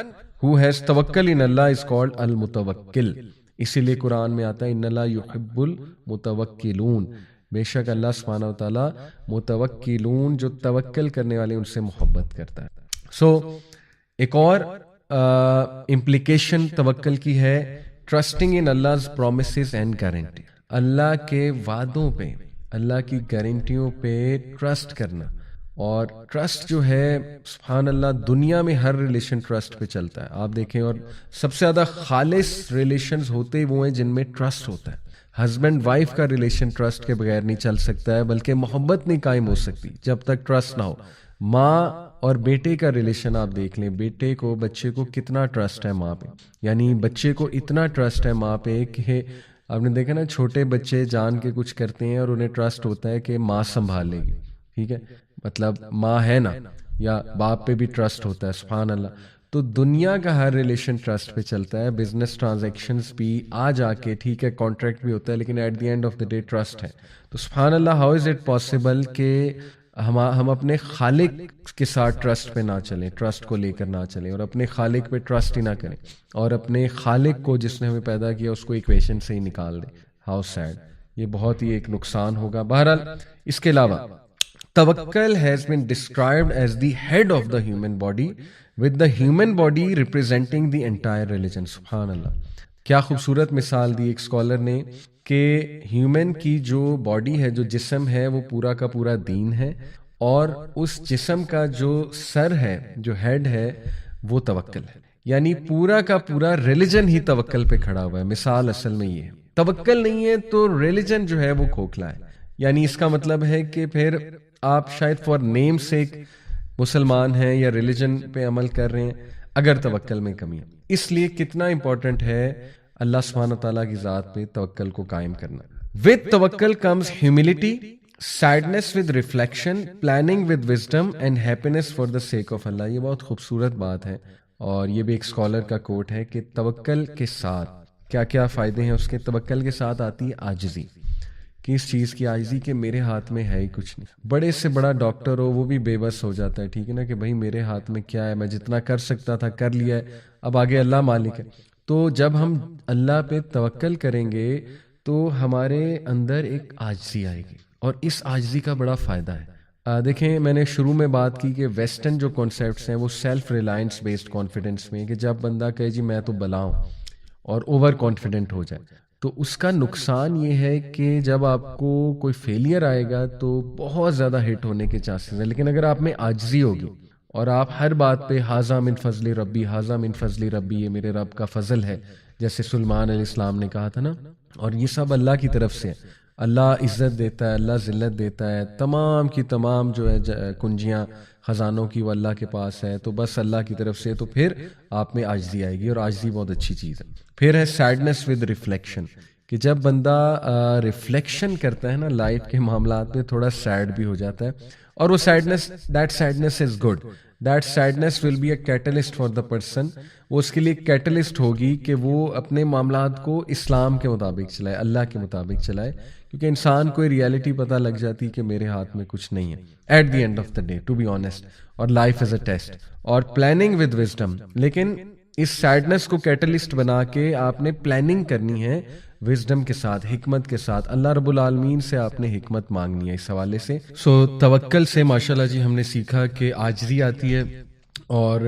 ہو ہیز توکل ان اللہ از کالڈ المتوکل. اسی لیے قرآن میں آتا ہے ان اللہ یحب المتوکلون، بے شک اللہ سبحانہ و تعالیٰ متوکلون، جو توکل کرنے والے ان سے محبت کرتا ہے. سو ایک اور امپلیکیشن توکل کی ہے، ٹرسٹنگ ان اللہز پرومسز اینڈ گارنٹی. اللہ کے وعدوں پہ، اللہ کی گارنٹیوں پہ ٹرسٹ کرنا. اور ٹرسٹ جو ہے سبحان اللہ دنیا میں ہر ریلیشن ٹرسٹ پہ چلتا ہے. آپ دیکھیں، اور سب سے زیادہ خالص ریلیشنز ہوتے وہ ہیں جن میں ٹرسٹ ہوتا ہے. ہسبینڈ وائف کا ریلیشن ٹرسٹ کے بغیر نہیں چل سکتا ہے، بلکہ محبت نہیں قائم ہو سکتی جب تک ٹرسٹ نہ ہو. ماں اور بیٹے کا ریلیشن آپ دیکھ لیں، بیٹے کو، بچے کو کتنا ٹرسٹ ہے ماں پہ، یعنی بچے کو اتنا ٹرسٹ ہے ماں پہ کہ آپ نے دیکھا نا چھوٹے بچے جان کے کچھ کرتے ہیں اور انہیں ٹرسٹ ہوتا ہے کہ ماں سنبھال لے گی. ٹھیک ہے، مطلب ماں ہے نا، یا باپ پہ بھی ٹرسٹ ہوتا ہے. سبحان اللہ. تو دنیا کا ہر ریلیشن ٹرسٹ پہ چلتا ہے. بزنس ٹرانزیکشنز بھی آ جا کے ٹھیک ہے کانٹریکٹ بھی ہوتا ہے، لیکن at the end of the day trust ہے. تو سبحان اللہ، ہاؤ از اٹ پاسبل کہ ہم اپنے خالق کے ساتھ ٹرسٹ پہ نہ چلیں، ٹرسٹ کو لے کر نہ چلیں، اور اپنے خالق پہ ٹرسٹ ہی نہ کریں، اور اپنے خالق کو جس نے ہمیں پیدا کیا اس کو ایکویشن سے ہی نکال دیں. How sad. یہ بہت ہی ایک نقصان ہوگا. بہرحال اس کے علاوہ توکل has been described as the head of the human body with the human body representing the entire religion. سبحان اللہ، کیا خوبصورت مثال دی ایک اسکالر نے کہ ہیومن کی جو باڈی ہے، جو جسم ہے، وہ پورا کا پورا دین ہے، اور اس جسم کا جو سر ہے، جو ہیڈ ہے، وہ توکل ہے. یعنی پورا کا پورا ریلیجن ہی توکل پہ کھڑا ہوا ہے. مثال اصل میں یہ ہے، توکل نہیں ہے تو ریلیجن جو ہے وہ کھوکھلا ہے. یعنی اس کا مطلب ہے کہ پھر آپ شاید فار نیم سیک مسلمان ہیں یا ریلیجن پہ عمل کر رہے ہیں اگر توکل میں کمی ہے. اس لیے کتنا امپورٹنٹ ہے اللہ سبحانہ تعالیٰ کی ذات پہ توکل کو قائم کرنا. with توکل comes humility, sadness with reflection, planning with wisdom and happiness for the sake of Allah. یہ بہت خوبصورت بات ہے، اور یہ بھی ایک اسکالر کا کوٹ ہے کہ توکل کے ساتھ کیا کیا فائدے ہیں اس کے. توکل کے ساتھ آتی ہے عاجزی، کہ اس چیز کی عاجزی کہ میرے ہاتھ میں ہے ہی کچھ نہیں. بڑے سے بڑا ڈاکٹر ہو وہ بھی بے بس ہو جاتا ہے، ٹھیک ہے نا، کہ بھائی میرے ہاتھ میں کیا ہے، میں جتنا کر سکتا تھا کر لیا ہے، اب آگے اللہ مالک ہے. تو جب ہم اللہ پہ توکل کریں گے تو ہمارے اندر ایک عاجزی آئے گی، اور اس عاجزی کا بڑا فائدہ ہے. دیکھیں میں نے شروع میں بات کی کہ ویسٹرن جو کانسیپٹس ہیں وہ سیلف ریلائنس بیسڈ کانفیڈنس میں، کہ جب بندہ کہے جی میں تو بلا ہوں اور اوور کانفیڈنٹ ہو جائے، تو اس کا نقصان یہ ہے کہ جب آپ کو کوئی فیلئر آئے گا تو بہت زیادہ ہٹ ہونے کے چانسز ہیں. لیکن اگر آپ میں عاجزی ہوگی اور آپ ہر بات پہ ھذا من فضل ربی، ھذا من فضل ربی، یہ میرے رب کا فضل ہے، جیسے سلیمان علیہ السلام نے کہا تھا نا، اور یہ سب اللہ کی طرف سے ہے. اللہ عزت دیتا ہے، اللہ ذلت دیتا ہے، تمام کی تمام جو ہے کنجیاں خزانوں کی وہ اللہ کے پاس ہے، تو بس اللہ کی طرف سے. تو پھر آپ میں عاجزی آئے گی، اور عاجزی بہت اچھی چیز ہے. پھر ہے سیڈنس ود ریفلیکشن، کہ جب بندہ ریفلیکشن کرتا ہے نا لائف کے معاملات میں، تھوڑا سیڈ بھی ہو جاتا ہے، اور وہ sadness, that sadness is good, that sadness will be a catalyst for the person. وہ اس کے لیے کیٹلسٹ ہوگی کہ وہ اپنے معاملات کو اسلام کے مطابق چلائے، اللہ کے مطابق چلائے، کیونکہ انسان کو ریالٹی پتہ لگ جاتی کہ میرے ہاتھ میں کچھ نہیں ہے at the end of the day, to be honest, اور لائف از اے ٹیسٹ. اور پلاننگ ود وزڈم، لیکن اس سیڈنس کو کیٹلسٹ بنا کے آپ نے پلاننگ کرنی ہے وزڈم کے ساتھ، حکمت کے ساتھ. اللہ رب العالمین سے آپ نے حکمت مانگنی ہے اس حوالے سے. توکل سے ماشاءاللہ جی ہم نے سیکھا کہ عاجزی آتی ہے، اور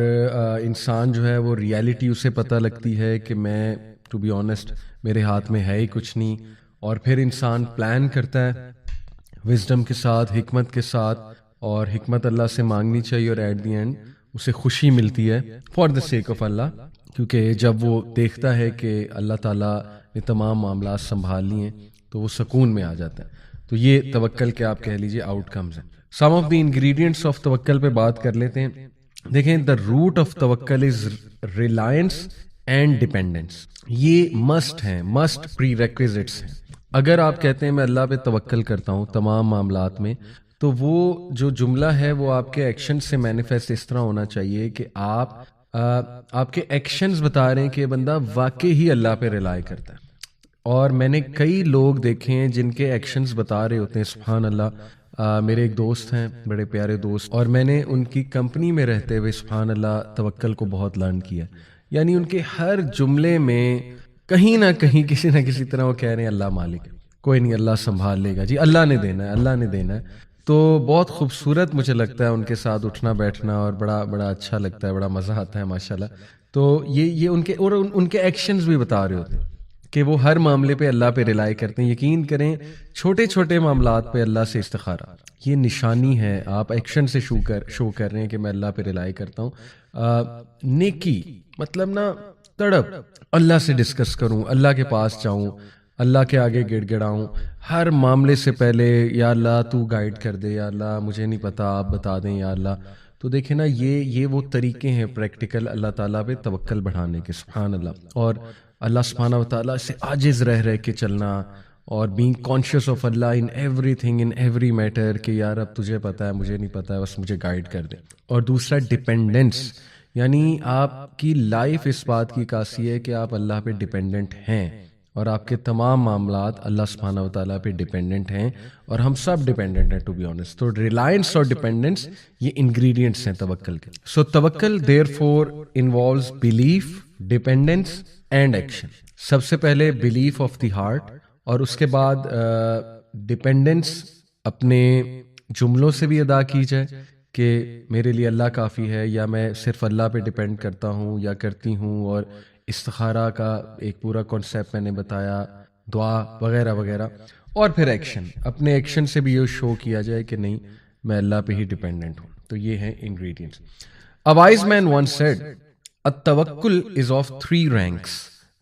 انسان جو ہے وہ ریالٹی اسے پتہ لگتی ہے کہ میں ٹو بی آنیسٹ میرے ہاتھ میں ہے ہی کچھ نہیں. اور پھر انسان پلان کرتا ہے وزڈم کے ساتھ، حکمت کے ساتھ، اور حکمت اللہ سے مانگنی چاہیے، اور ایٹ دی اینڈ اسے خوشی ملتی ہے فار دا سیک آف اللہ، کیونکہ جب وہ دیکھتا ہے کہ اللہ تعالیٰ نے تمام معاملات سنبھال لیے تو وہ سکون میں آ جاتا ہے. تو یہ توکل کے آپ کہہ لیجیے آؤٹ کمز ہیں. سم آف دی انگریڈینٹس آف توکل پہ بات کر لیتے ہیں. دیکھیں دا روٹ آف توکل از ریلائنس اینڈ ڈیپینڈنس. یہ مسٹ ہیں، مسٹ پری ریکویزٹس ہیں. اگر آپ کہتے ہیں میں اللہ پہ توکل کرتا ہوں تمام معاملات میں، تو وہ جو جملہ ہے وہ آپ کے ایکشن سے مینیفیسٹ اس طرح ہونا چاہیے کہ آپ کے ایکشنز بتا رہے ہیں کہ یہ بندہ واقعی ہی اللہ پہ ریلائی کرتا ہے. اور میں نے کئی لوگ دیکھے ہیں جن کے ایکشنز بتا رہے ہوتے ہیں سبحان اللہ. میرے ایک دوست ہیں، بڑے پیارے دوست، اور میں نے ان کی کمپنی میں رہتے ہوئے سبحان اللہ توکل کو بہت لرن کیا. یعنی ان کے ہر جملے میں کہیں نہ کہیں کسی نہ کسی طرح وہ کہہ رہے ہیں اللہ مالک، کوئی نہیں اللہ سنبھال لے گا جی، اللہ نے دینا ہے، اللہ نے دینا ہے. تو بہت خوبصورت مجھے لگتا ہے ان کے ساتھ اٹھنا بیٹھنا، اور بڑا اچھا لگتا ہے، بڑا مزہ آتا ہے ماشاءاللہ. تو یہ ان کے، اور ان کے ایکشنز بھی بتا رہے ہوتے ہیں کہ وہ ہر معاملے پہ اللہ پہ ریلائی کرتے ہیں. یقین کریں چھوٹے چھوٹے معاملات پہ اللہ سے استخارہ، یہ نشانی ہے. آپ ایکشن سے شو کر رہے ہیں کہ میں اللہ پہ ریلائی کرتا ہوں. نیکی مطلب نا تڑپ، اللہ سے ڈسکس کروں، اللہ کے پاس جاؤں، اللہ کے آگے گڑ گڑاؤں ہر معاملے سے پہلے، یا اللہ تو گائیڈ کر دے، یا اللہ مجھے نہیں پتا آپ بتا دیں یا اللہ. تو دیکھیں نا یہ وہ طریقے ہیں پریکٹیکل اللہ تعالیٰ پہ توکل بڑھانے کے سبحان اللہ. اور اللہ سبحانہ و تعالیٰ سے عاجز رہ کے چلنا، اور بینگ کانشیس آف اللہ in everything, in every matter, کہ یار اب تجھے پتا ہے مجھے نہیں پتا ہے، بس مجھے گائیڈ کر دے. اور دوسرا ڈیپینڈنس، یعنی آپ کی لائف اس بات کی عکاسی ہے کہ آپ اللہ پہ ڈیپینڈنٹ ہیں، اور آپ کے تمام معاملات اللہ سبحانہ و تعالیٰ پہ ڈیپینڈنٹ ہیں، اور ہم سب ڈیپینڈنٹ ہیں ٹو بی آنیسٹ. تو ریلائنس اور ڈیپینڈنس یہ انگریڈینٹس ہیں توکل کے. سو توکل therefore involves belief, dependence and action. سب سے پہلے بلیف آف دی ہارٹ، اور اس کے بعد ڈیپینڈنس اپنے جملوں سے بھی ادا کی جائے، کہ میرے لیے اللہ کافی ہے، یا میں صرف اللہ پہ ڈیپینڈ کرتا ہوں یا کرتی ہوں، اور استخارہ کا ایک پورا کانسیپٹ میں نے بتایا، دعا وغیرہ وغیرہ. اور پھر ایکشن، اپنے ایکشن سے بھی یہ شو کیا جائے کہ نہیں میں اللہ پہ ہی ڈیپینڈنٹ ہوں. تو یہ ہیں ingredients. A wise man once said, التوکل is of 3 ranks.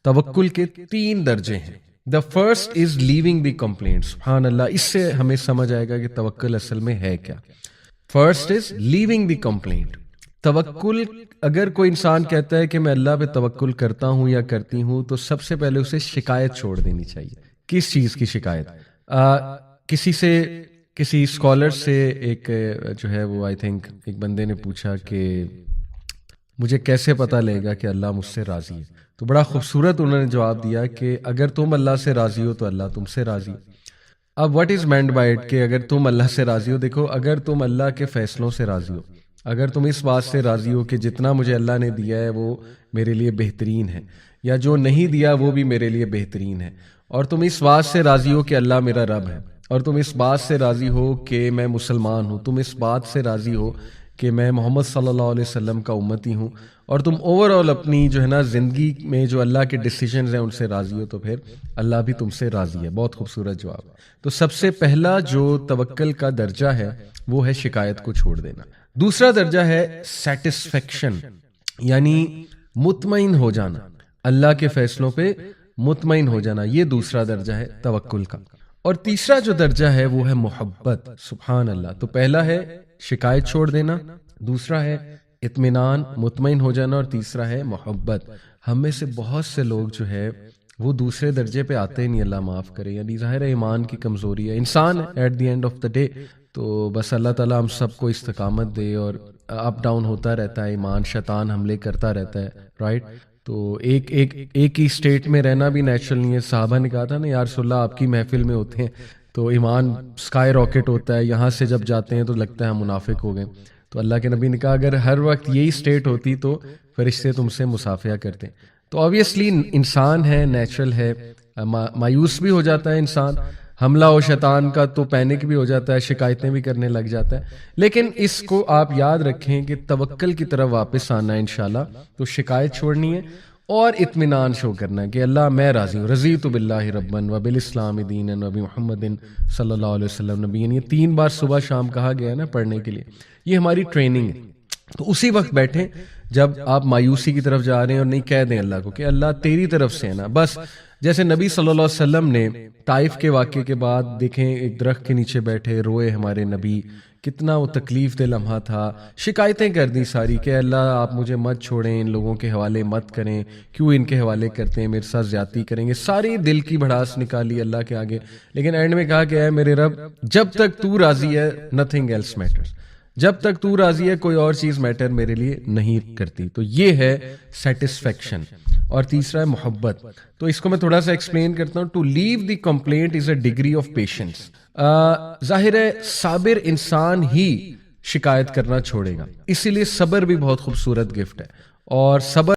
توکل کے 3 درجے ہیں. The first is leaving the complaint. سبحان اللہ، اس سے ہمیں سمجھ آئے گا کہ توکل اصل میں ہے کیا. First is leaving the complaint. توکل، اگر کوئی انسان کہتا ہے کہ میں اللہ پہ توکل کرتا ہوں یا کرتی ہوں، تو سب سے پہلے اسے شکایت چھوڑ دینی چاہیے. کس چیز کی شکایت؟ کسی اسکالر سے ایک جو ہے وہ آئی تھنک ایک بندے نے پوچھا کہ مجھے کیسے پتہ لگے گا کہ اللہ مجھ سے راضی ہے. تو بڑا خوبصورت انہوں نے جواب دیا کہ اگر تم اللہ سے راضی ہو تو اللہ تم سے راضی ہے. اب what is meant by it کہ اگر تم اللہ سے راضی ہو، دیکھو اگر تم اللہ کے فیصلوں سے راضی ہو، اگر تم اس بات سے راضی ہو کہ جتنا مجھے اللہ نے دیا ہے وہ میرے لیے بہترین ہے، یا جو نہیں دیا وہ بھی میرے لیے بہترین ہے، اور تم اس بات سے راضی ہو کہ اللہ میرا رب ہے، اور تم اس بات سے راضی ہو کہ میں مسلمان ہوں، تم اس بات سے راضی ہو کہ میں محمد صلی اللہ علیہ وسلم کا امتی ہوں، اور تم اوور آل اپنی جو ہے نا زندگی میں جو اللہ کے ڈیسیجنز ہیں ان سے راضی ہو، تو پھر اللہ بھی تم سے راضی ہے. بہت خوبصورت جواب. تو سب سے پہلا جو توکل کا درجہ ہے وہ ہے شکایت کو چھوڑ دینا. دوسرا درجہ ہے سیٹسفیکشن، یعنی مطمئن ہو جانا، اللہ کے فیصلوں پہ مطمئن ہو جانا. یہ دوسرا درجہ ہے توکل کا. اور تیسرا جو درجہ ہے وہ ہے محبت. سبحان اللہ. تو پہلا ہے شکایت چھوڑ دینا، دوسرا ہے اطمینان، مطمئن ہو جانا، اور تیسرا ہے محبت. ہم میں سے بہت سے لوگ جو ہے وہ دوسرے درجے پہ آتے ہی نہیں، اللہ معاف کرے. یعنی ظاہر ہے ایمان کی کمزوری ہے، انسان at the end of the day. تو بس اللہ تعالیٰ ہم سب کو استقامت دے. اور اپ ڈاؤن ہوتا رہتا ہے ایمان، شیطان حملے کرتا رہتا ہے، رائٹ. تو ایک ہی اسٹیٹ میں رہنا بھی نیچرل نہیں ہے. صحابہ نے کہا تھا نا یا رسول اللہ آپ کی محفل میں ہوتے ہیں تو ایمان سکائی راکٹ ہوتا ہے، یہاں سے جب جاتے ہیں تو لگتا ہے ہم منافق ہو گئے. تو اللہ کے نبی نے کہا اگر ہر وقت یہی اسٹیٹ ہوتی تو فرشتے تم سے مصافحہ کرتے. تو آبویسلی انسان ہے، نیچرل ہے، مایوس بھی ہو جاتا ہے انسان، حملہ ہو شیطان کا تو پینک بھی ہو جاتا ہے، شکایتیں بھی کرنے لگ جاتا ہے. لیکن اس کو آپ یاد رکھیں کہ توکل کی طرف واپس آنا ہے انشاءاللہ. تو شکایت چھوڑنی ہے اور اطمینان شو کرنا ہے کہ اللہ میں راضی ہوں. رضیت باللہ ربا وبالاسلام دینا وبمحمد صلی اللہ علیہ وسلم نبی. یہ 3 بار صبح شام کہا گیا ہے نا پڑھنے کے لیے. یہ ہماری ٹریننگ ہے. تو اسی وقت بیٹھیں جب آپ مایوسی کی طرف جا رہے ہیں، اور نہیں کہہ دیں اللہ کو کہ اللہ تیری طرف سے ہے نا. بس جیسے نبی صلی اللہ علیہ وسلم نے طائف کے واقعے کے بعد دیکھیں ایک درخت کے نیچے بیٹھے روئے ہمارے نبی، کتنا وہ تکلیف دہ لمحہ تھا. شکایتیں کر دی ساری کہ اللہ آپ مجھے مت چھوڑیں، ان لوگوں کے حوالے مت کریں، کیوں ان کے حوالے کرتے ہیں، میرے ساتھ زیادتی کریں گے. ساری دل کی بھڑاس نکالی اللہ کے آگے. لیکن اینڈ میں کہا کہ اے میرے رب جب تک تو راضی ہے نتھنگ ایلس میٹرز. جب تک تو راضی ہے کوئی اور چیز میٹر میرے لیے نہیں کرتی. تو یہ ہے سیٹسفیکشن. اور تیسرا ہے محبت. تو اس کو میں تھوڑا سا ایکسپلین کرتا ہوں. To leave the complaint is a degree of patience. ظاہر ہے صابر انسان ہی شکایت کرنا چھوڑے گا، اسی لیے صبر بھی بہت خوبصورت گفٹ ہے. اور صبر